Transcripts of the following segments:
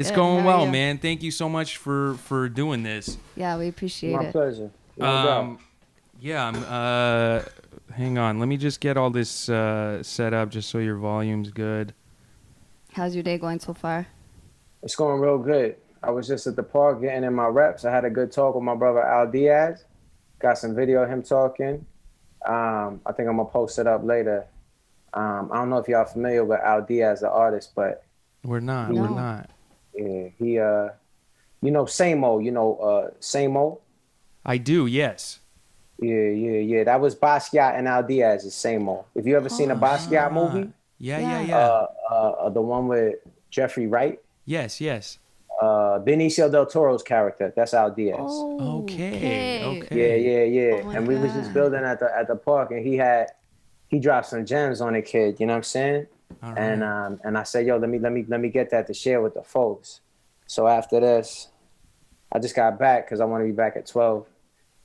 It's Good. going How are well, you? man. Thank you so much for doing this. Yeah, we appreciate My it. pleasure. No doubt. Um, yeah, I'm. Hang on. Let me just get all this set up, just so your volume's good. How's your day going so far? It's going real good. I was just at the park getting in my reps. I had a good talk with my brother Al Diaz. Got some video of him talking. I think I'm gonna post it up later. I don't know if y'all familiar with Al Diaz, the artist, but We're not. We're he, No. not. yeah, you know, Same Old. I do. Yes. Yeah. That was Basquiat and Al Diaz's Same Old. If you ever seen a Oh Basquiat shit. Ah. movie, Yeah. Yeah. Yeah. Yeah. the one with Jeffrey Wright, Yes. Yes. Benicio del Toro's character, that's Al Diaz. Oh, Okay. okay. Okay. Oh Yeah. my And we was just god. building at the park, and he dropped some gems on the kid. You know what I'm saying? All And right. I said, yo, let me get that to share with the folks. So after this, I just got back because I want to be back at 12.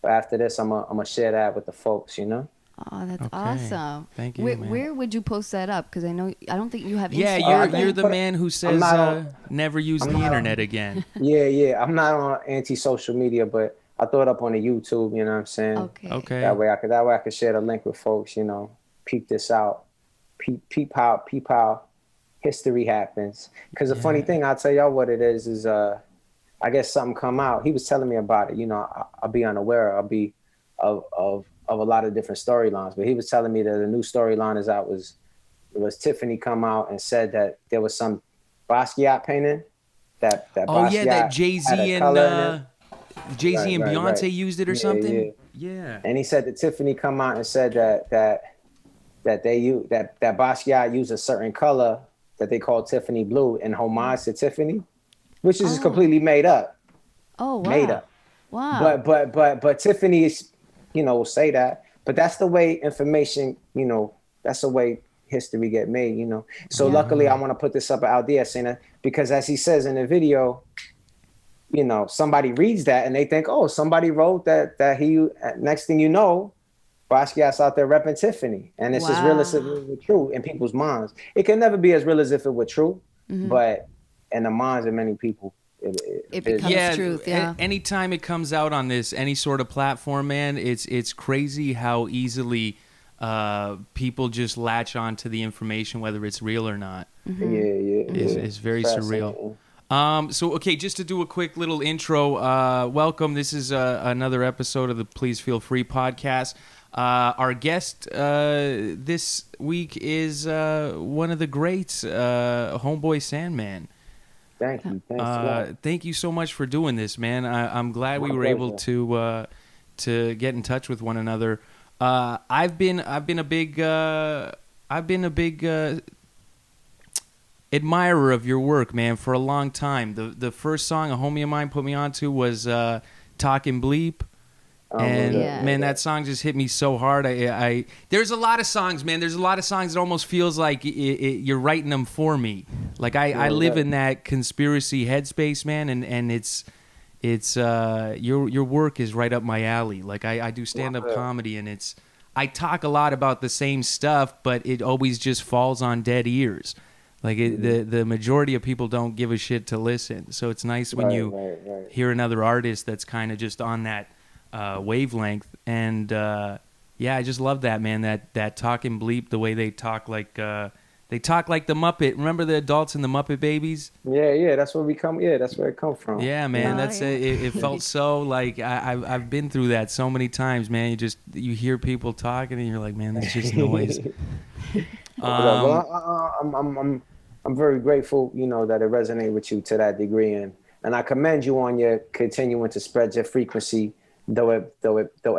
But after this, I'm gonna share that with the folks. You know? Oh, that's Okay. awesome. Thank you, Where man. where would you post that up? Because I don't think you have Yeah, Instagram, I you're right? the put it, man who I'm says not on. never use I'm the not internet on. again. Yeah. I'm not on anti-social media, but I throw it up on the YouTube. You know what I'm saying? Okay. Okay. That way I could share the link with folks. You know, peep this out. Peep how history happens. Because the funny Yeah. thing, I'll tell y'all what it is I guess something come out. He was telling me about it. You know, I'll be unaware. I'll be of a lot of different storylines. But he was telling me that a new storyline is out. Was Tiffany come out and said that there was some Basquiat painting that Oh yeah, that Basquiat Jay had a Z and color in it. Right. Beyonce used it or Yeah. something. Yeah. And he said that Tiffany come out and said that Basquiat used a certain color that they call Tiffany blue in homage to Tiffany, which is just Oh. completely Oh made wow. up. Wow. But Tiffany is, will say that. But that's the way information, that's the way history get made, So Yeah. luckily, I want to put this up out there, saying because as he says in the video, somebody reads that and they think, oh, somebody wrote that he. Next thing you know, Basquiat's out there repping Tiffany, and it's as real as it Wow. was true in people's minds. It can never be as real as if it were true, Hmm. but in the minds of many people, it It appears becomes that. Yeah, truth. Yeah. anytime it comes out on this any sort of platform, man, it's crazy how easily people just latch on to the information, whether it's real or not. Is very surreal. Fascinating. So okay, just to do a quick little intro, welcome. This is another episode of the Please Feel Free podcast. Our guest this week is one of the greats, Homeboy Sandman. Thank you. Thanks a lot. Thank you so much for doing this, man. I'm glad we My were able pleasure. to get in touch with one another. I've been a big admirer of your work, man, for a long time. The first song a homie of mine put me onto was "Talkin' Bleep." And Yeah. man, that song just hit me so hard. I there's a lot of songs, man. There's a lot of songs that almost feels like you're writing them for me. Like I live in that conspiracy headspace, man, and it's your work is right up my alley. Like I do stand up comedy, and I talk a lot about the same stuff, but it always just falls on dead ears. Like the majority of people don't give a shit to listen. So it's nice when you Right. hear another artist that's kind of just on that wavelength. And yeah, I just love that, man. That talking bleep, the way they talk like the Muppet. Remember the adults in the Muppet Babies? Yeah. That's where we come. Yeah, that's where it come from. Yeah, man. Oh, That's yeah. it. It felt so like I've been through that so many times, man. You hear people talking and you're like, man, that's just noise. Well, Um, I'm very grateful, that it resonated with you to that degree, and I commend you on your continuing to spread your frequency, though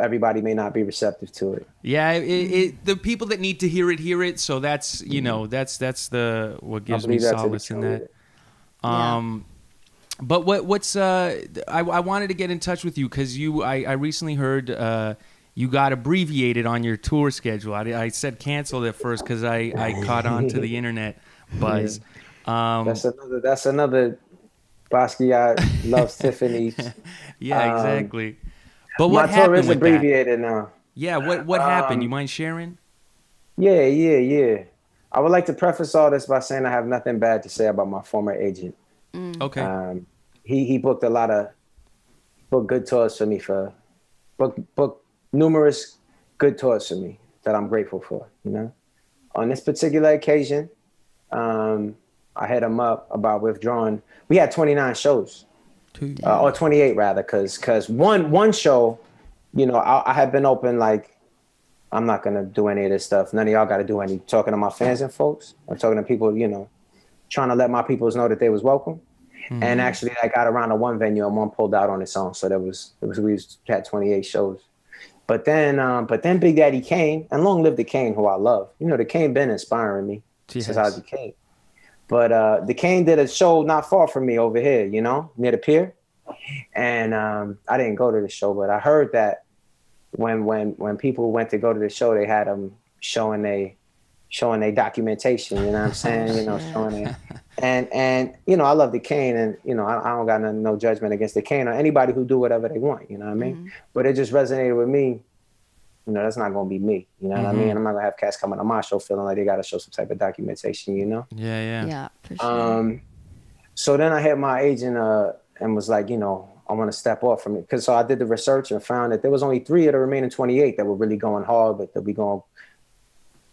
everybody may not be receptive to it. yeah, the people that need to hear it. So that's that's the what I gives me believe that's the solace in truth. that. Yeah. But what's I wanted to get in touch with you because I recently heard you got abbreviated on your tour schedule. I said canceled at first because I caught on to the internet buzz. That's another Basquiat loves Tiffany. Yeah, Um, exactly. But my what tour happened is with that? abbreviated now. Yeah, what happened? You mind sharing? Yeah. I would like to preface all this by saying I have nothing bad to say about my former agent. Okay. He booked good tours for me booked numerous good tours for me that I'm grateful for. You know, on this particular occasion, I hit him up about withdrawing. We had 29 shows, or 28 rather, because one show, you know, I had been open like. I'm not gonna do any of this stuff. None of y'all got to do any talking to my fans and folks. I'm talking to people, you know, trying to let my peoples know that they was welcome. And actually, I got around to one venue and one pulled out on its own. So we had 28 shows. But then Big Daddy Kane, and long live the Kane, who I love. You know, the Kane been inspiring me since I was a kid. But the Kane did a show not far from me over here, you know, near the pier. And I didn't go to the show, but I heard that when people went to go to the show, they had them showing they documentation, you know what I'm saying? You know, showing it. And you know, I love the Kane, and you know, I don't got no judgment against the Kane or anybody who do whatever they want, you know what I mean? But it just resonated with me. You know, that's not gonna be me, you know what I mean? I'm not gonna have cats coming to my show feeling like they gotta show some type of documentation, you know? Yeah, for sure. So then I had my agent and was like, you know, I want to step off from it. So I did the research and found that there was only 3 of the remaining 28 that were really going hard, but they'll be going,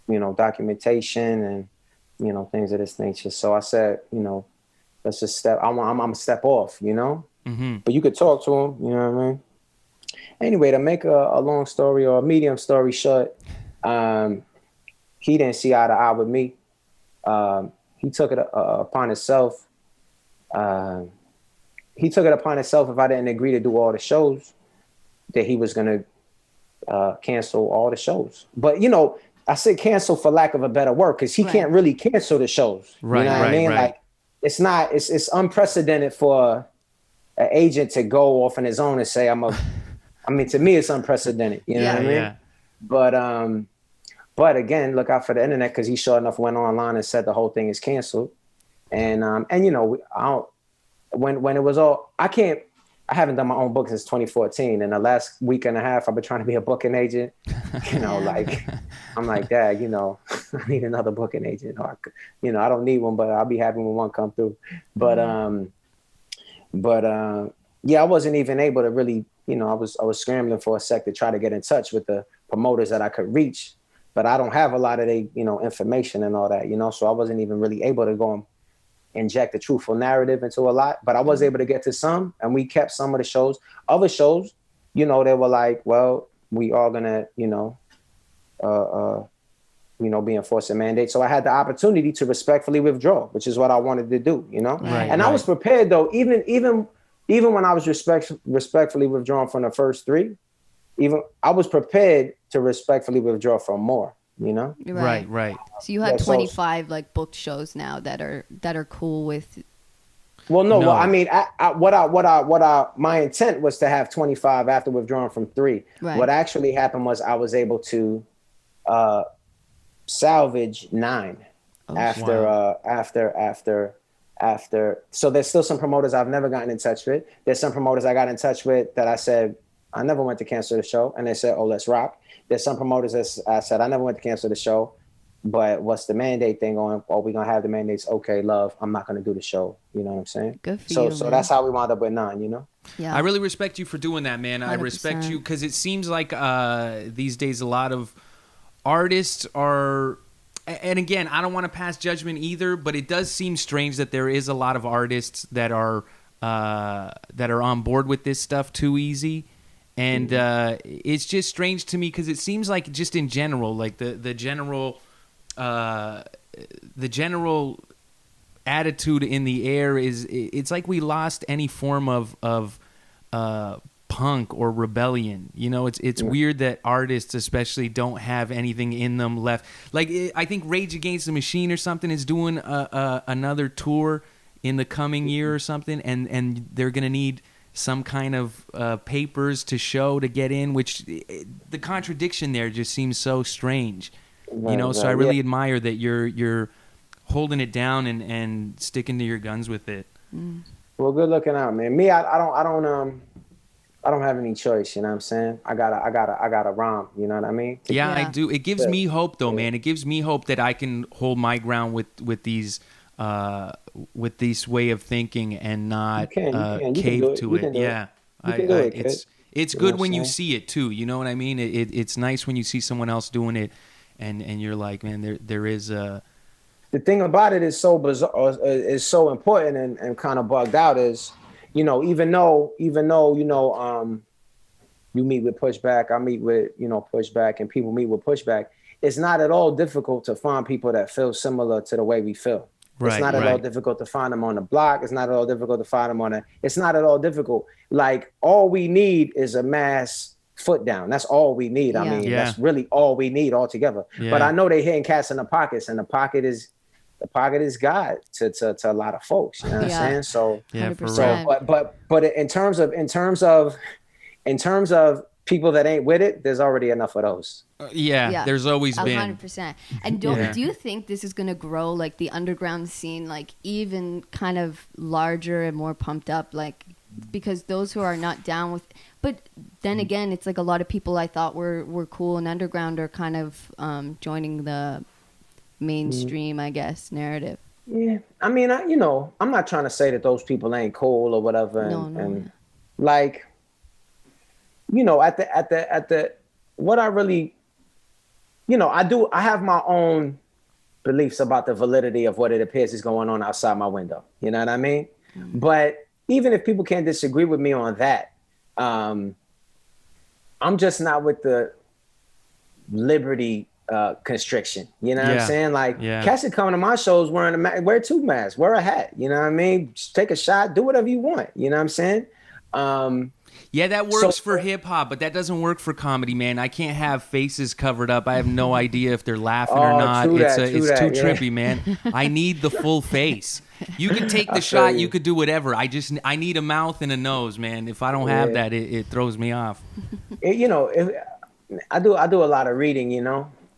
you know, documentation and, you know, things of this nature. So I said, you know, let's just I'm gonna step off, you know? But you could talk to him, you know what I mean? Anyway, to make a long story or a medium story short, he didn't see eye to eye with me. He took it upon himself. He took it upon himself if I didn't agree to do all the shows, that he was going to cancel all the shows. But, you know, I say cancel for lack of a better word, because he can't really cancel the shows. Right, you know what I mean? Like, it's unprecedented for an agent to go off on his own and say, I mean, to me, it's unprecedented. You know what I mean? But again, look out for the internet, because he sure enough went online and said the whole thing is canceled. And you know, when it was all, I haven't done my own book since 2014. And the last week and a half, I've been trying to be a booking agent. You know, like, I'm like, Dad, you know, I need another booking agent. Or, you know, I don't need one, but I'll be happy when one come through. But yeah, I wasn't even able to really, you know, I was scrambling for a sec to try to get in touch with the promoters that I could reach. But I don't have a lot of information and all that, you know, so I wasn't even really able to go and inject a truthful narrative into a lot, but I was able to get to some, and we kept some of the shows. Other shows, you know, they were like, well, we are gonna, be enforcing mandates. So I had the opportunity to respectfully withdraw, which is what I wanted to do, you know. I was prepared though, even when I was respectfully withdrawn from the first 3, I was prepared to respectfully withdraw from more. You know, right. So you have 25 like booked shows now that are cool with. Well, no. Well, I mean, my intent was to have 25 after withdrawing from 3. Right. What actually happened was I was able to salvage 9 after. So there's still some promoters I've never gotten in touch with. There's some promoters I got in touch with that I said I never went to cancel the show, and they said, "Oh, let's rock." There's some promoters that I said, I never went to cancel the show, but what's the mandate thing on? Oh, we're going to have the mandates. Okay, love, I'm not going to do the show. You know what I'm saying? Good for you, So that's how we wound up with 9, you know? Yeah. I really respect you for doing that, man. 100%. I respect you because it seems like these days a lot of artists are, and again, I don't want to pass judgment either, but it does seem strange that there is a lot of artists that are on board with this stuff too easy. And it's just strange to me because it seems like just in general, like the general attitude in the air is it's like we lost any form of punk or rebellion. You know, it's weird that artists especially don't have anything in them left. Like I think Rage Against the Machine or something is doing another tour in the coming year or something, and they're gonna need some kind of papers to show to get in, which the contradiction there just seems so strange, you know. So I really admire that you're holding it down and sticking to your guns with it. Well, good looking out, man. Me, I don't have any choice. You know what I'm saying? I gotta rhyme. You know what I mean? Yeah, I do. It gives me hope, though, man. It gives me hope that I can hold my ground with these with this way of thinking and not you can cave do it. to You it. can do it. Yeah. You can do it, kid. It's You know good what when I'm you saying? see it too. You know what I mean? It's nice when you see someone else doing it, and you're like, man, there is a. The thing about it is so bizarre, is so important and kind of bugged out is, even though, you meet with pushback, I meet with, pushback, and people meet with pushback, it's not at all difficult to find people that feel similar to the way we feel. It's Right, not at all right. difficult to find them on the block. It's not at all difficult to find them it's not at all difficult. Like, all we need is a mass foot down. That's all we need. I Yeah. mean, Yeah. that's really all we need altogether. But Yeah. I know they're hitting cats in the pockets, and the pocket is God to a lot of folks. You know what I'm Yeah. saying? So, Yeah, for 100%. real. but in terms of people that ain't with it, there's already enough of those. Yeah, there's always been. 100%. And Yeah. do you think this is going to grow, like the underground scene, like even kind of larger and more pumped up, like because those who are not down with, but then again, it's like a lot of people I thought were cool and underground are kind of joining the mainstream, I guess, narrative. Yeah, I mean, I'm not trying to say that those people ain't cool or whatever, and like, at the what I really, I have my own beliefs about the validity of what it appears is going on outside my window. You know what I mean? But even if people can't disagree with me on that, I'm just not with the liberty constriction. You know what I'm saying? Like, cats that come to my shows wearing wear two masks, wear a hat. You know what I mean? Just take a shot, do whatever you want. You know what I'm saying? Yeah, that works for hip hop, but that doesn't work for comedy, man. I can't have faces covered up. I have no idea if they're laughing or not. It's too trippy, man. I need the full face. You could take the shot, you could do whatever. I need a mouth and a nose, man. If I don't have that, it throws me off. I do a lot of reading,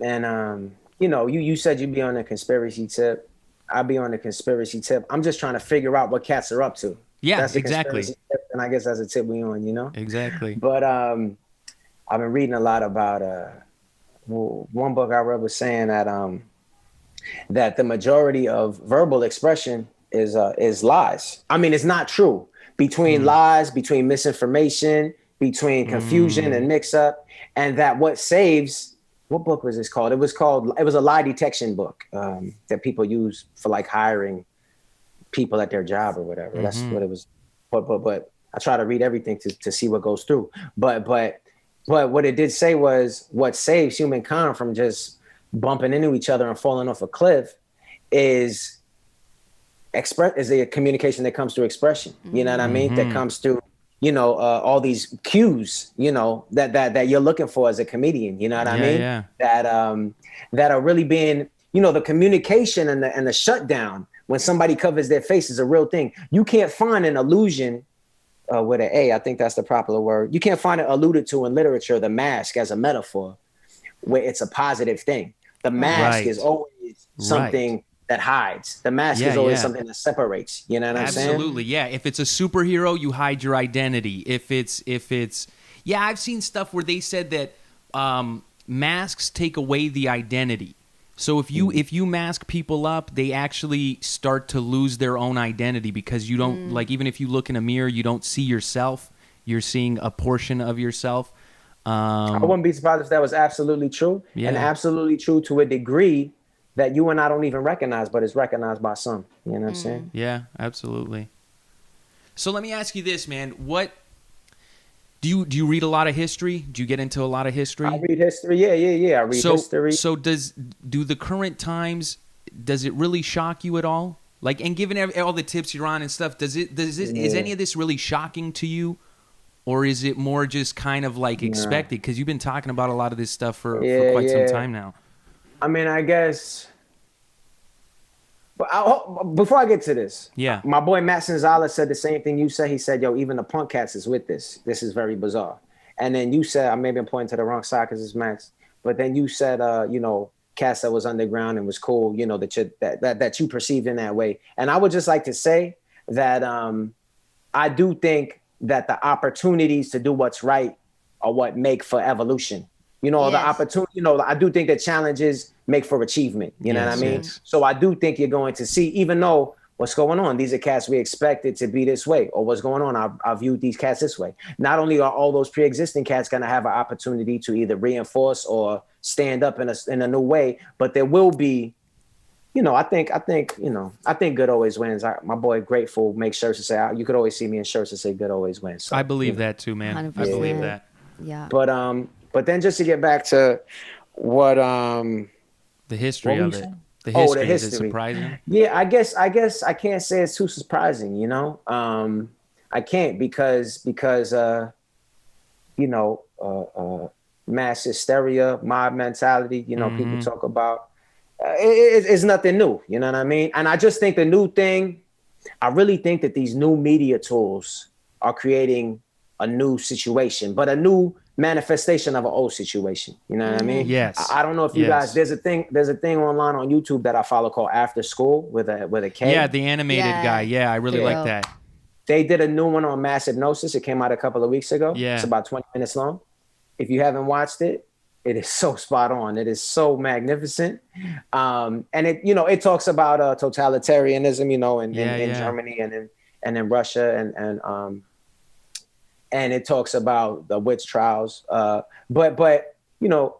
and you said you'd be on the conspiracy tip. I'll be on the conspiracy tip. I'm just trying to figure out what cats are up to. Yeah, that's the exactly. Tip, and I guess that's a tip we on, Exactly. But I've been reading a lot about one book I read was saying that that the majority of verbal expression is lies. I mean, it's not true. Between lies, between misinformation, between confusion and mix up, and that what saves. What book was this called? It was a lie detection book that people use for like hiring people at their job or whatever. That's what it was. But I try to read everything to see what goes through. But what it did say was what saves humankind from just bumping into each other and falling off a cliff is a communication that comes through expression. You know what I mean? That comes through, all these cues, that you're looking for as a comedian. You know what I mean? Yeah. That are really being, the communication and the shutdown when somebody covers their face is a real thing. You can't find an illusion with an A. I think that's the proper word. You can't find it alluded to in literature, the mask as a metaphor, where it's a positive thing. The mask is always something that hides. The mask is always something that separates. You know what I'm saying? Absolutely, yeah. If it's a superhero, you hide your identity. If it's, I've seen stuff where they said that masks take away the identity. So if you mask people up, they actually start to lose their own identity because you don't like, even if you look in a mirror, you don't see yourself. You're seeing a portion of yourself. I wouldn't be surprised if that was absolutely true, and absolutely true to a degree that you and I don't even recognize, but it's recognized by some. You know what I'm saying? Yeah, absolutely. So let me ask you this, man. What do you read a lot of history? Do you get into a lot of history? I read history. Yeah. I read history. So do the current times, does it really shock you at all? Like, and given all the tips you're on and stuff, is any of this really shocking to you? Or is it more just kind of like expected? Because you've been talking about a lot of this stuff for quite some time now. I mean, I guess. But before I get to this, my boy Matt Senzala said the same thing you said. He said, "Yo, even the punk cats is with this. This is very bizarre." And then you said, I may be pointing to the wrong side because it's Max, but then you said, cats that was underground and was cool, that you perceived in that way. And I would just like to say that I do think that the opportunities to do what's right are what make for evolution. You know, the Yes. opportunity, you know, I do think that challenges make for achievement. You know what I Yes, mean? yes. So I do think you're going to see, even though what's going on, these are cats we expected to be this way, or what's going on, I viewed these cats this way. Not only are all those pre-existing cats going to have an opportunity to either reinforce or stand up in a new way, but there will be, you know, I think good always wins. My boy Grateful makes shirts to say, you could always see me in shirts to say good always wins. So, I believe you know. that too, man. 100%. I believe that. Yeah. But then just to get back to what The history What were of you it. saying? The Oh, the history. Is it history. surprising? Yeah, I guess I can't say it's too surprising, you know. I can't because you know, mass hysteria, mob mentality, you know, people talk about it's nothing new, you know what I mean? And I just think the new thing, I really think that these new media tools are creating a new situation, but a new manifestation of an old situation. You know what I mean? Yes. I don't know if you guys, there's a thing online on YouTube that I follow called After School with a K. Yeah, the animated guy. Yeah, I really like that. They did a new one on mass hypnosis. It came out a couple of weeks ago. Yeah. It's about 20 minutes long. If you haven't watched it, it is so spot on. It is so magnificent. And it, you know, it talks about totalitarianism, you know, in Germany and in Russia and it talks about the witch trials. But you know,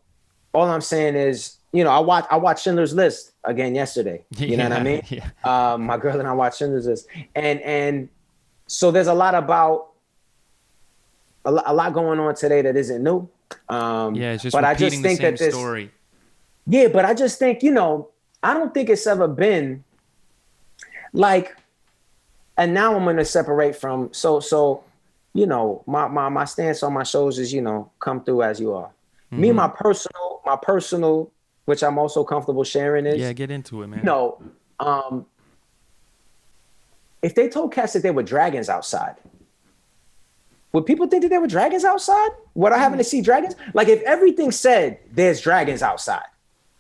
all I'm saying is, you know, I watched Schindler's List again yesterday. You know what I mean? Yeah. My girl and I watched Schindler's List, and so there's a lot going on today that isn't new. It's just but I repeating just think the same that story. Yeah, but I just think, you know, I don't think it's ever been like, and now I'm going to separate from, so, you know, my stance on my shows is, you know, come through as you are. Me, my personal, which I'm also comfortable sharing is. Yeah, get into it, man. You know, if they told cats that there were dragons outside, would people think that there were dragons outside? Would I happen to see dragons? Like if everything said there's dragons outside,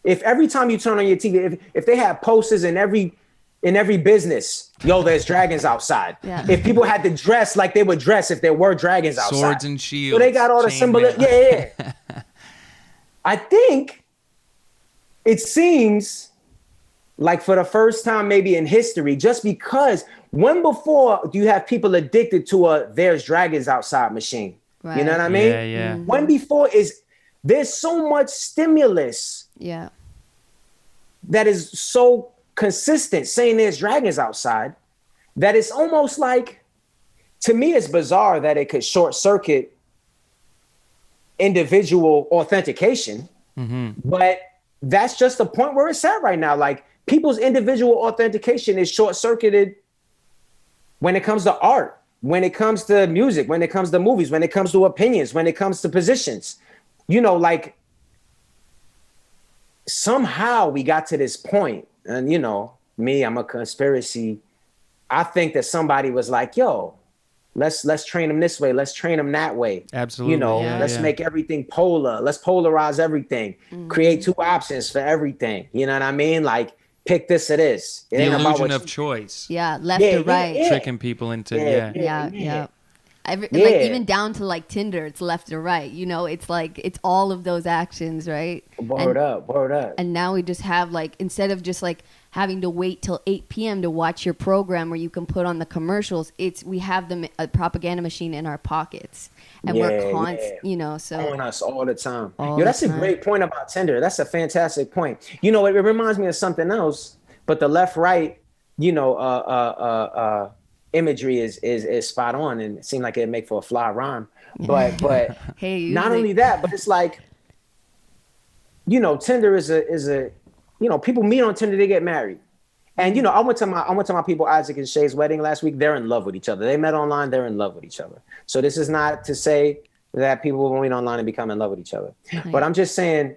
if every time you turn on your TV, if they had posters in every business, yo, there's dragons outside. Yeah. If people had to dress like they would dress if there were dragons outside. Swords and shields. So they got all the symbolism. Yeah. I think it seems like for the first time maybe in history, just because when before do you have people addicted to a there's dragons outside machine? Right. You know what I mean? Yeah. Mm-hmm. When before there's so much stimulus that is so consistent saying there's dragons outside that it's almost like, to me, it's bizarre that it could short circuit individual authentication. But that's just the point where it's at right now. Like people's individual authentication is short circuited when it comes to art, when it comes to music, when it comes to movies, when it comes to opinions, when it comes to positions. You know, like somehow we got to this point, and you know, me, I'm a conspiracy. I think that somebody was like, yo, let's train them this way. Let's train them that way. Absolutely. You know, let's make everything polar. Let's polarize everything. Create two options for everything. You know what I mean? Like pick this or this. The illusion of choice. Yeah, left or right. Tricking people into, Yeah. Like even down to like Tinder, it's left or right. You know, it's like it's all of those actions, right? Word up. And now we just have like, instead of just like having to wait till 8 p.m. to watch your program where you can put on the commercials, we have a propaganda machine in our pockets, and we're you know, so on us all the time. That's a great point about Tinder. That's a fantastic point. You know, it reminds me of something else, but the left right, you know, imagery is spot on, and it seemed like it'd make for a fly rhyme. But hey, not only that, but it's like, you know, Tinder is a you know, people meet on Tinder, they get married. And you know, I went to my people Isaac and Shay's wedding last week. They're in love with each other. They met online, they're in love with each other. So this is not to say that people will meet online and become in love with each other. Right. But I'm just saying,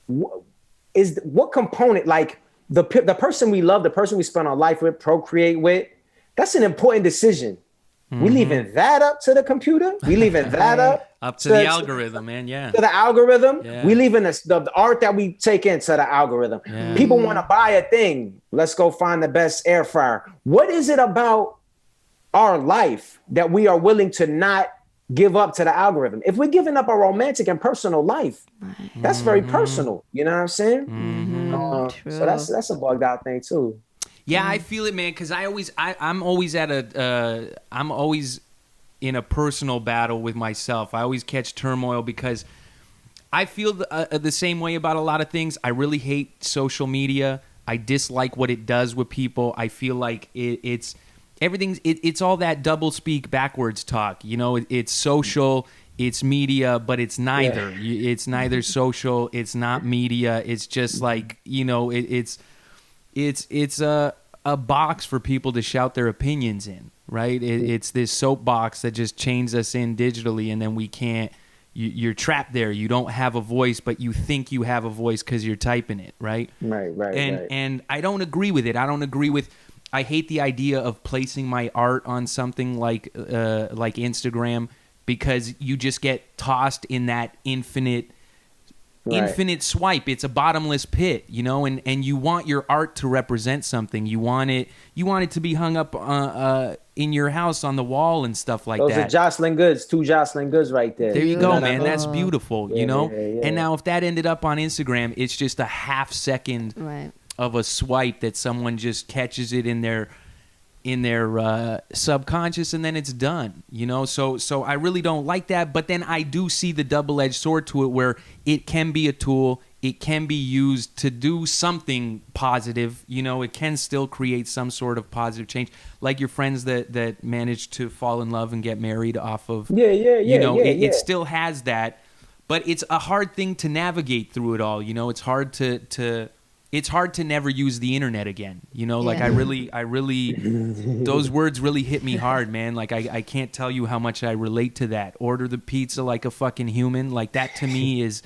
what component, like the person we love, the person we spend our life with, procreate with, that's an important decision. We leaving that up to the computer? We leaving that up to the algorithm, man. Yeah. To the algorithm. Yeah. We leaving the art that we take into the algorithm. Yeah. People want to buy a thing. Let's go find the best air fryer. What is it about our life that we are willing to not give up to the algorithm. If we're giving up our romantic and personal life, that's very personal. You know what I'm saying? So True. that's a bugged out thing too. Yeah, I feel it, man. Because I'm always I'm always in a personal battle with myself. I always catch turmoil because I feel the same way about a lot of things. I really hate social media. I dislike what it does with people. I feel like it's everything's it's all that double speak backwards talk. You know, it's social, it's media, but it's neither. It's neither social, it's not media. It's just like, you know, it's a box for people to shout their opinions in, right? It's this soapbox that just chains us in digitally, and then we can't. You're trapped there. You don't have a voice, but you think you have a voice because you're typing it, right? Right. And I don't agree with it. I hate the idea of placing my art on something like Instagram, because you just get tossed in that infinite swipe. It's a bottomless pit, you know, and you want your art to represent something. You want it to be hung up in your house on the wall and stuff like Those that. are Jocelyn Goods, 2 Jocelyn Goods right there. There you know go, what I man. mean? That's beautiful, you know? Yeah. And now if that ended up on Instagram, it's just a half second of a swipe that someone just catches it in their subconscious, and then it's done, you know. So I really don't like that. But then I do see the double-edged sword to it, where it can be a tool, it can be used to do something positive, you know. It can still create some sort of positive change, like your friends that managed to fall in love and get married off of it still has that. But it's a hard thing to navigate through it all, you know. It's hard to never use the internet again, you know. Like I really those words really hit me hard, man. Like I can't tell you how much I relate to that. Order the pizza like a fucking human. Like that to me is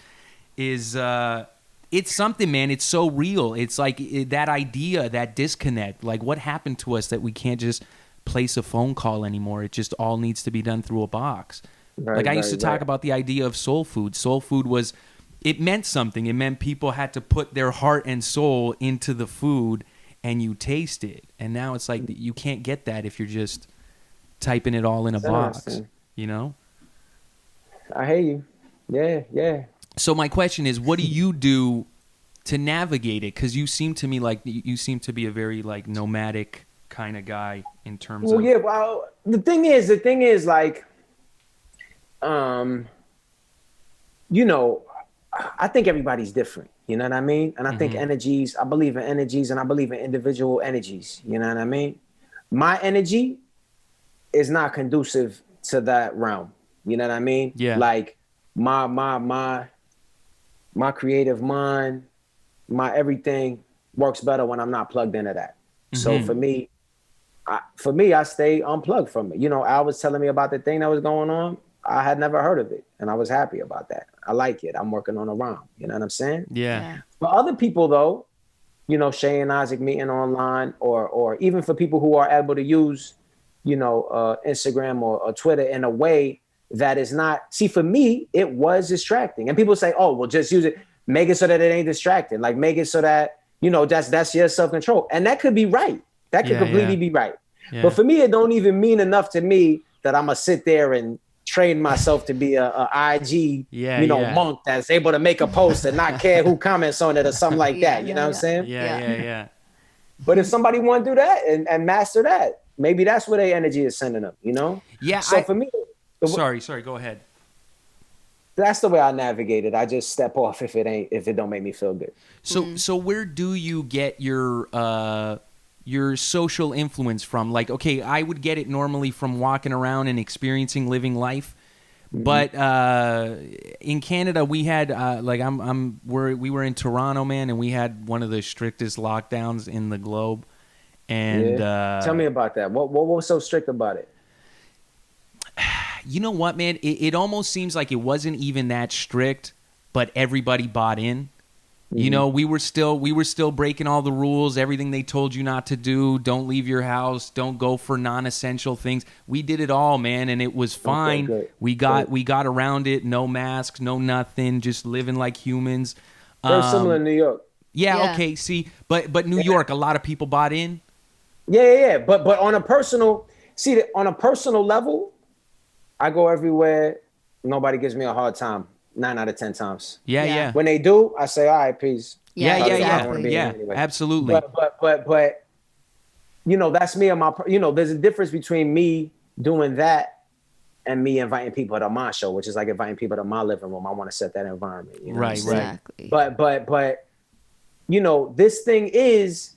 it's something, man. It's so real. It's like that idea, that disconnect. Like what happened to us that we can't just place a phone call anymore? It just all needs to be done through a box. Like I used to talk about the idea of soul food. Soul food was, it meant something. It meant people had to put their heart and soul into the food, and you taste it. And now it's like you can't get that if you're just typing it all in a box, you know? I hear you. Yeah. So my question is, what do you do to navigate it? Because you seem to me like you seem to be a very like nomadic kind of guy in terms of. Yeah. Well, the thing is like, you know, I think everybody's different. You know what I mean? And I think I believe in energies, and I believe in individual energies. You know what I mean? My energy is not conducive to that realm. You know what I mean? Yeah. Like my creative mind, my everything works better when I'm not plugged into that. So for me, I stay unplugged from it. You know, Al was telling me about the thing that was going on. I had never heard of it, and I was happy about that. I like it. I'm working on a rhyme. You know what I'm saying? Yeah. For other people, though, you know, Shay and Isaac meeting online, or even for people who are able to use, you know, Instagram or Twitter in a way that is not. See, for me, it was distracting, and people say, "Oh, well, just use it. Make it so that it ain't distracting. Like, make it so that, you know, that's your self-control." And that could be right. That could completely be right. Yeah. But for me, it don't even mean enough to me that I'm gonna sit there and train myself to be a IG, monk that's able to make a post and not care who comments on it or something like that. You know what I'm saying? Yeah. But if somebody want to do that and master that, maybe that's where their energy is sending them, you know? Yeah. So for me, sorry, go ahead. That's the way I navigate it. I just step off if it don't make me feel good. So where do you get your social influence from? Like, okay, I would get it normally from walking around and experiencing living life, but in Canada we had we were in Toronto, man, and we had one of the strictest lockdowns in the globe. And tell me about that. What was so strict about it? You know what, man? It almost seems like it wasn't even that strict, but everybody bought in. You know, we were still breaking all the rules, everything they told you not to do. Don't leave your house. Don't go for non-essential things. We did it all, man, and it was fine. Okay, we got around it. No masks, no nothing. Just living like humans. Very similar in New York. Yeah. Okay. See, but New York, a lot of people bought in. Yeah. But on a personal level, I go everywhere. Nobody gives me a hard time. 9 out of 10 times. Yeah, Yeah. yeah. When they do, I say, all right, peace. Yeah, yeah, I yeah. don't wanna be Yeah, here anyway. absolutely. But that's me and my. There's a difference between me doing that and me inviting people to my show, which is like inviting people to my living room. I want to set that environment. You know Right, what I'm saying? Exactly. But this thing is,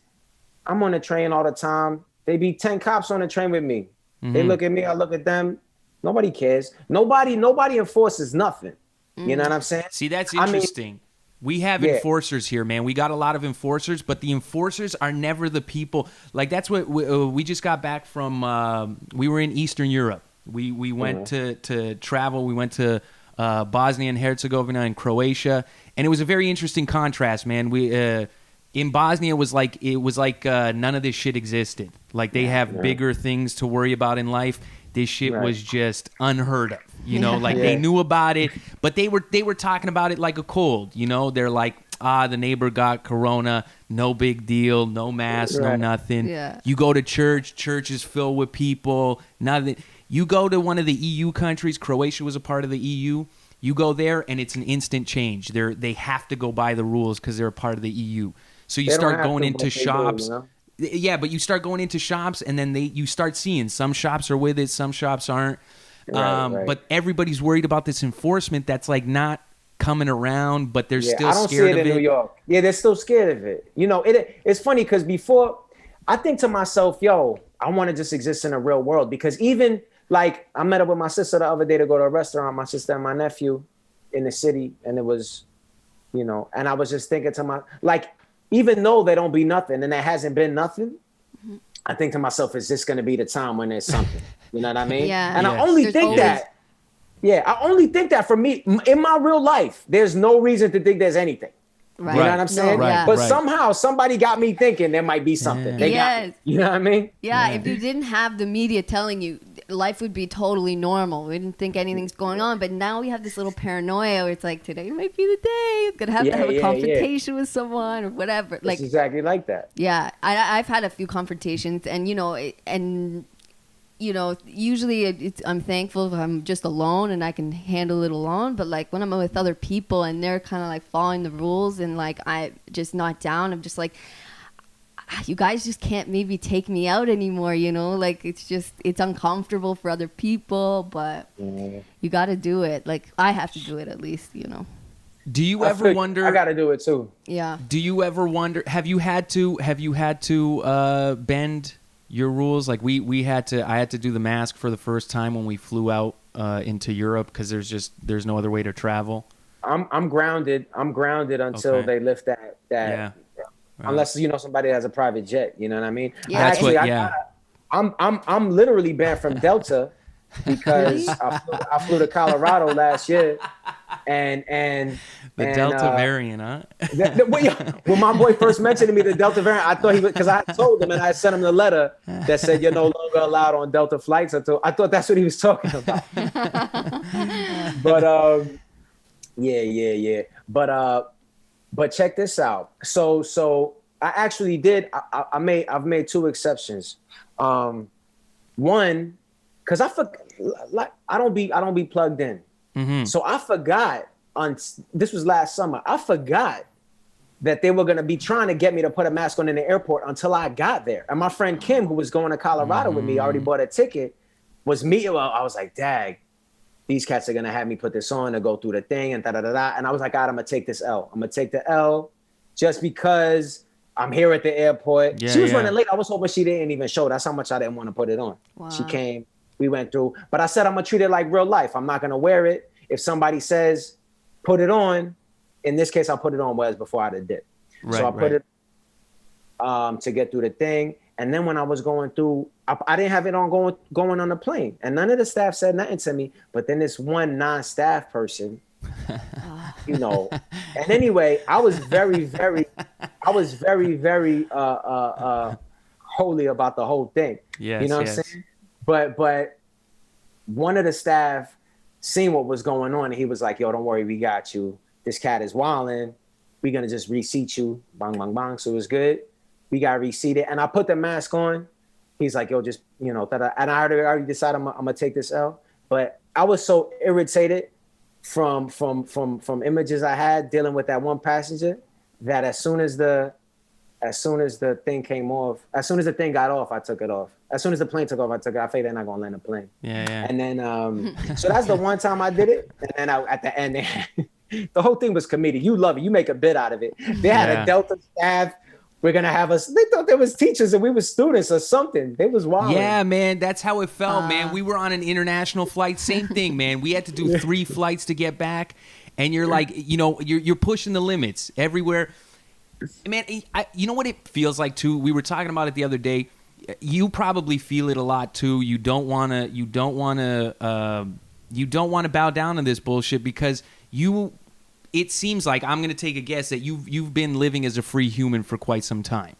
I'm on the train all the time. They be 10 cops on the train with me. They look at me, I look at them. Nobody cares. Nobody enforces nothing. You know what I'm saying? See, that's I mean, interesting. We have Yeah. enforcers here, man. We got a lot of enforcers, but the enforcers are never the people. Like, that's what we just got back from. We were in Eastern Europe. We went to travel. We went to Bosnia and Herzegovina and Croatia, and it was a very interesting contrast, man. We in Bosnia it was like none of this shit existed. Like, they have bigger things to worry about in life. This shit Right. was just unheard of. Like Yeah. they knew about it, but they were talking about it like a cold. They're like, the neighbor got corona, no big deal, no mask, no Right. nothing. Yeah. You go to church is filled with people, nothing. You go to one of the EU countries, Croatia was a part of the EU. You go there and it's an instant change. They have to go by the rules because they're a part of the EU. So you They don't start have going to, into but they do, shops. you know? Yeah, but you start going into shops and then you start seeing some shops are with it, some shops aren't. Right. But everybody's worried about this enforcement that's like not coming around, but they're still I don't scared see it of in it. New York. Yeah, they're still scared of it. It's funny because before, I think to myself, yo, I want to just exist in a real world, because even like I met up with my sister the other day to go to a restaurant, my sister and my nephew in the city, and it was, and I was just thinking to even though there don't be nothing and there hasn't been nothing, I think to myself, is this going to be the time when there's something? You know what I mean? Yeah. And Yes. I only There's think always- that. Yeah, I only think that for me in my real life, there's no reason to think there's anything. Right. You know what I'm saying? No, yeah. But Right. somehow somebody got me thinking there might be something. Yeah. They got Yes. me. You know what I mean? Yeah, if you didn't have the media telling you, life would be totally normal. We didn't think anything's going on. But now we have this little paranoia where it's like, today might be the day. I'm going to have Yeah, to have a yeah, confrontation with someone or whatever. It's exactly like that. Yeah, I've had a few confrontations, and usually I'm thankful if I'm just alone and I can handle it alone. But like when I'm with other people and they're kind of like following the rules and like I just not down, I'm just like, you guys just can't maybe take me out anymore. Like it's uncomfortable for other people, but you got to do it. Like I have to do it at least. Do you I ever feel- wonder? I got to do it too. Yeah. Do you ever wonder? Have you had to bend your rules? Like I had to do the mask for the first time when we flew out into Europe because there's no other way to travel. I'm grounded. I'm grounded until Okay. they lift that. Yeah. Unless somebody has a private jet. You know what I mean? Yeah. That's what. Yeah. I'm literally banned from Delta because I flew to Colorado last year, and The Delta variant, huh? When my boy first mentioned to me the Delta variant, I thought because I told him and I sent him the letter that said you're no longer allowed on Delta flights. I thought that's what he was talking about. But yeah. But check this out. So I actually did. I've made two exceptions. One, because I don't be plugged in. Mm-hmm. So I forgot this was last summer. I forgot that they were going to be trying to get me to put a mask on in the airport until I got there. And my friend Kim, who was going to Colorado with me, already bought a ticket, was me. Well, I was like, dag, these cats are going to have me put this on to go through the thing and da-da-da-da. And I was like, God, I'm going to take this L. I'm going to take the L just because I'm here at the airport. Yeah, She was yeah. running late. I was hoping she didn't even show. That's how much I didn't want to put it on. Wow. She came. We went through. But I said I'm going to treat it like real life. I'm not going to wear it. If somebody says, put it on, in this case, I'll put it on whereas before I did. So I put it to get through the thing. And then when I was going through, I didn't have it on going on the plane. And none of the staff said nothing to me. But then this one non-staff person, And anyway, I was very, very holy about the whole thing. Yes, You know what I'm saying? But one of the staff seen what was going on and he was like, yo, don't worry, we got you. This cat is wilding. We're going to just reseat you. Bang, bang, bang. So it was good. We got reseated. And I put the mask on. He's like, yo, just, and I already decided I'm going to take this L. But I was so irritated from images I had dealing with that one passenger that as soon as the thing came off, as soon as the thing got off, I took it off. As soon as the plane took off, I took it. I figured they're not gonna land a plane. Yeah. And then so that's the one time I did it. And then at the end, the whole thing was comedic. You love it. You make a bit out of it. They had a Delta staff. We're gonna have us. They thought there was teachers and we were students or something. They was wild. Yeah, man, that's how it felt, man. We were on an international flight. Same thing, man. We had to do 3 flights to get back, and you're like, you're pushing the limits everywhere. Man, you know what it feels like too. We were talking about it the other day. You probably feel it a lot too. You don't want to bow down to this bullshit because you. It seems like, I'm going to take a guess, that you've been living as a free human for quite some time.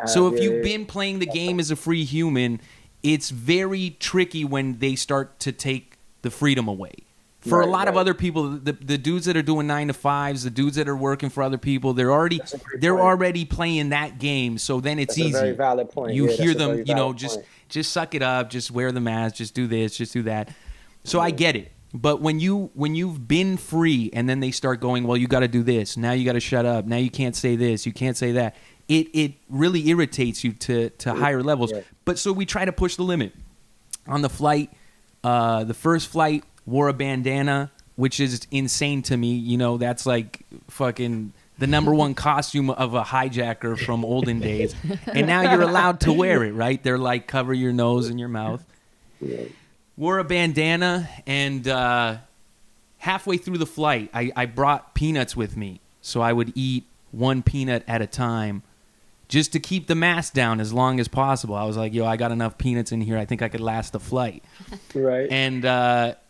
So if you've been playing the game as a free human, it's very tricky when they start to take the freedom away. For a lot of other people, the dudes that are doing 9 to 5s, the dudes that are working for other people, they're already playing that game. So then it's easy. That's a very valid point. You hear them, just suck it up, just wear the mask, just do this, just do that. So I get it. But when you've been free and then they start going, well, you got to do this. Now you got to shut up. Now you can't say this. You can't say that. It really irritates you to higher levels. Yeah. But so we try to push the limit. On the flight, the first flight, wore a bandana, which is insane to me. That's like fucking the number one costume of a hijacker from olden days. And now you're allowed to wear it, right? They're like, cover your nose and your mouth. Yeah. Wore a bandana, and halfway through the flight, I brought peanuts with me. So I would eat 1 peanut at a time just to keep the mask down as long as possible. I was like, I got enough peanuts in here. I think I could last the flight. Right. And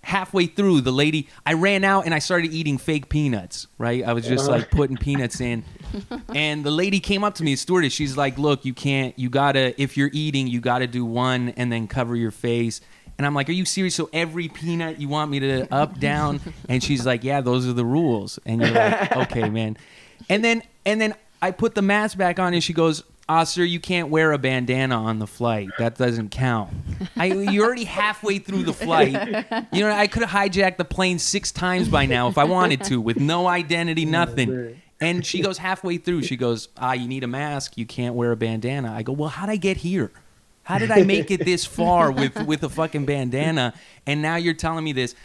halfway through, the lady, I ran out and I started eating fake peanuts, right? I was just like putting peanuts in. And the lady came up to me, stewardess. She's like, look, if you're eating, you got to do 1 and then cover your face. And I'm like, are you serious? So every peanut you want me to up, down? And she's like, yeah, those are the rules. And you're like, okay, man. And then I put the mask back on and she goes, sir, you can't wear a bandana on the flight. That doesn't count. You're already halfway through the flight. I could have hijacked the plane 6 times by now if I wanted to, with no identity, nothing. And she goes halfway through. She goes, you need a mask. You can't wear a bandana. I go, well, how'd I get here? How did I make it this far with a fucking bandana? And now you're telling me this.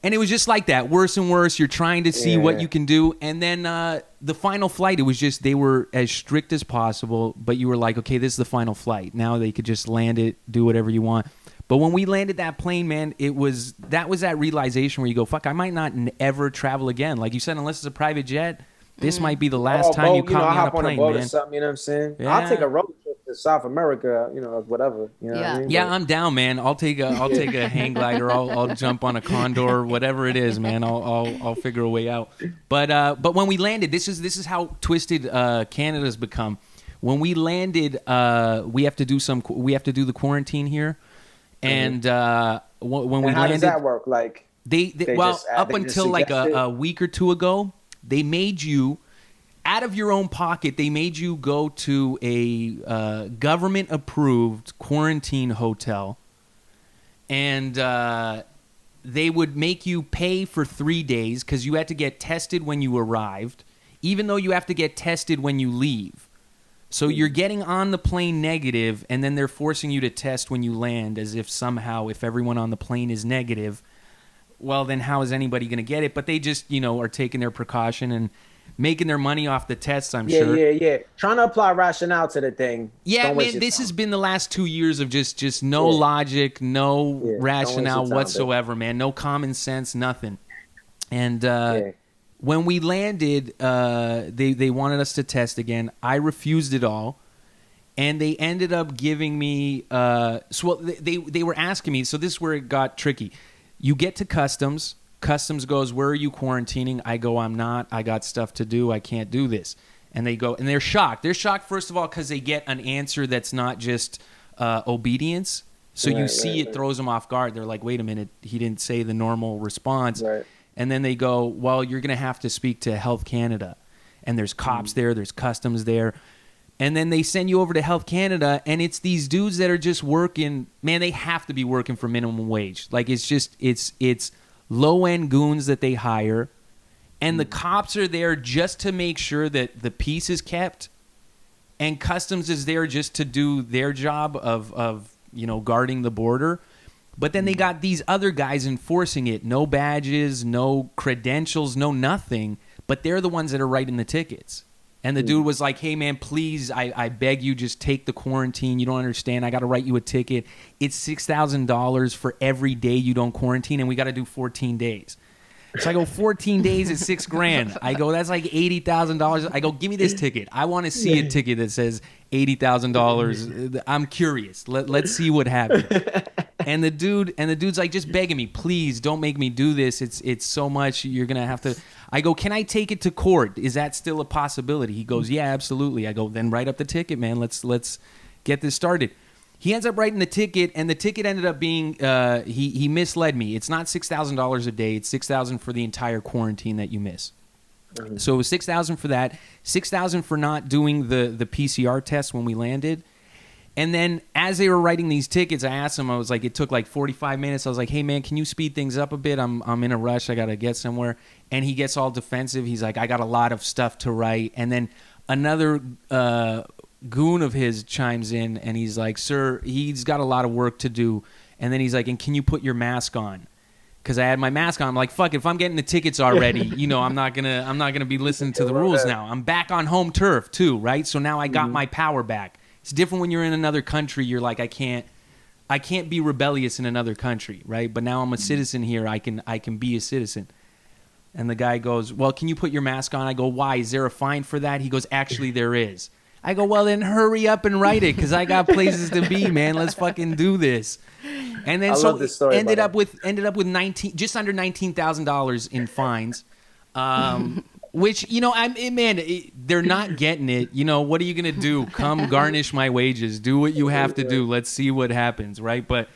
And it was just like that, worse and worse. You're trying to see what you can do. And then the final flight, it was just, they were as strict as possible. But you were like, okay, this is the final flight. Now they could just land it, do whatever you want. But when we landed that plane, man, that was that realization where you go, fuck, I might not ever travel again. Like you said, unless it's a private jet, this might be the last time you caught me on a plane, boat man. Or something, you know what I'm saying? Yeah. I'll take a road trip to South America, whatever. You know what I mean? Yeah, I'm down, man. I'll take a hang glider. I'll jump on a condor, whatever it is, man. I'll figure a way out. But when we landed, this is how twisted Canada's become. When we landed, we have to do the quarantine here, and when we landed, how does that work? Like up until like a week or 2 ago. They made you, out of your own pocket, they made you go to a government-approved quarantine hotel, and they would make you pay for 3 days because you had to get tested when you arrived, even though you have to get tested when you leave. So you're getting on the plane negative, and then they're forcing you to test when you land, as if somehow, if everyone on the plane is negative, well, then how is anybody going to get it? But they just, are taking their precaution and making their money off the tests, I'm sure. Yeah. Trying to apply rationale to the thing. Yeah, man, this has been the last 2 years of just no logic, no rationale whatsoever, man. No common sense, nothing. And when we landed, they wanted us to test again. I refused it all. And they ended up giving me they were asking me, so this is where it got tricky. You get to customs. Customs goes, where are you quarantining? I go, I'm not. I got stuff to do. I can't do this. And they go, and they're shocked. They're shocked, first of all, because they get an answer that's not just obedience. So it throws them off guard. They're like, wait a minute, he didn't say the normal response. Right. And then they go, well, you're going to have to speak to Health Canada. And there's cops there. There's customs there. And then they send you over to Health Canada, and it's these dudes that are just working. Man, they have to be working for minimum wage. Like, it's low-end goons that they hire, and the cops are there just to make sure that the peace is kept, and customs is there just to do their job of guarding the border. But then they got these other guys enforcing it. No badges, no credentials, no nothing. But they're the ones that are writing the tickets. And the dude was like, hey, man, please, I beg you, just take the quarantine. You don't understand. I got to write you a ticket. It's $6,000 for every day you don't quarantine, and we got to do 14 days. So I go, 14 days is $6,000. I go, that's like $80,000. I go, give me this ticket. I want to see a ticket that says $80,000. I'm curious. Let's see what happens. And the dude's like, just begging me, please don't make me do this. It's so much. You're gonna have to. I go, can I take it to court? Is that still a possibility? He goes, yeah, absolutely. I go, then write up the ticket, man. Let's get this started. He ends up writing the ticket, and the ticket ended up being he misled me. It's not $6,000 a day. It's $6,000 for the entire quarantine that you miss. So it was $6,000 for that, $6,000 for not doing the PCR test when we landed. And then as they were writing these tickets, I asked him, I was like, it took like 45 minutes. I was like, hey, man, can you speed things up a bit? I'm in a rush. I got to get somewhere. And he gets all defensive. He's like, I got a lot of stuff to write. And then another goon of his chimes in, and he's like, sir, he's got a lot of work to do. And then he's like, and can you put your mask on? Because I had my mask on. I'm like, fuck it, if I'm getting the tickets already, I'm not gonna be listening to the rules now. I'm back on home turf too, right? So now I got my power back. It's different when you're in another country. You're like, I can't be rebellious in another country, right? But now I'm a citizen here. I can be a citizen. And the guy goes, well, can you put your mask on? I go, why? Is there a fine for that? He goes, actually, there is. I go, well, then hurry up and write it, because I got places to be, man. Let's fucking do this. And then ended up with just under $19,000 in fines. Which, they're not getting it. What are you going to do? Come garnish my wages. Do what you have to do. Let's see what happens, right? But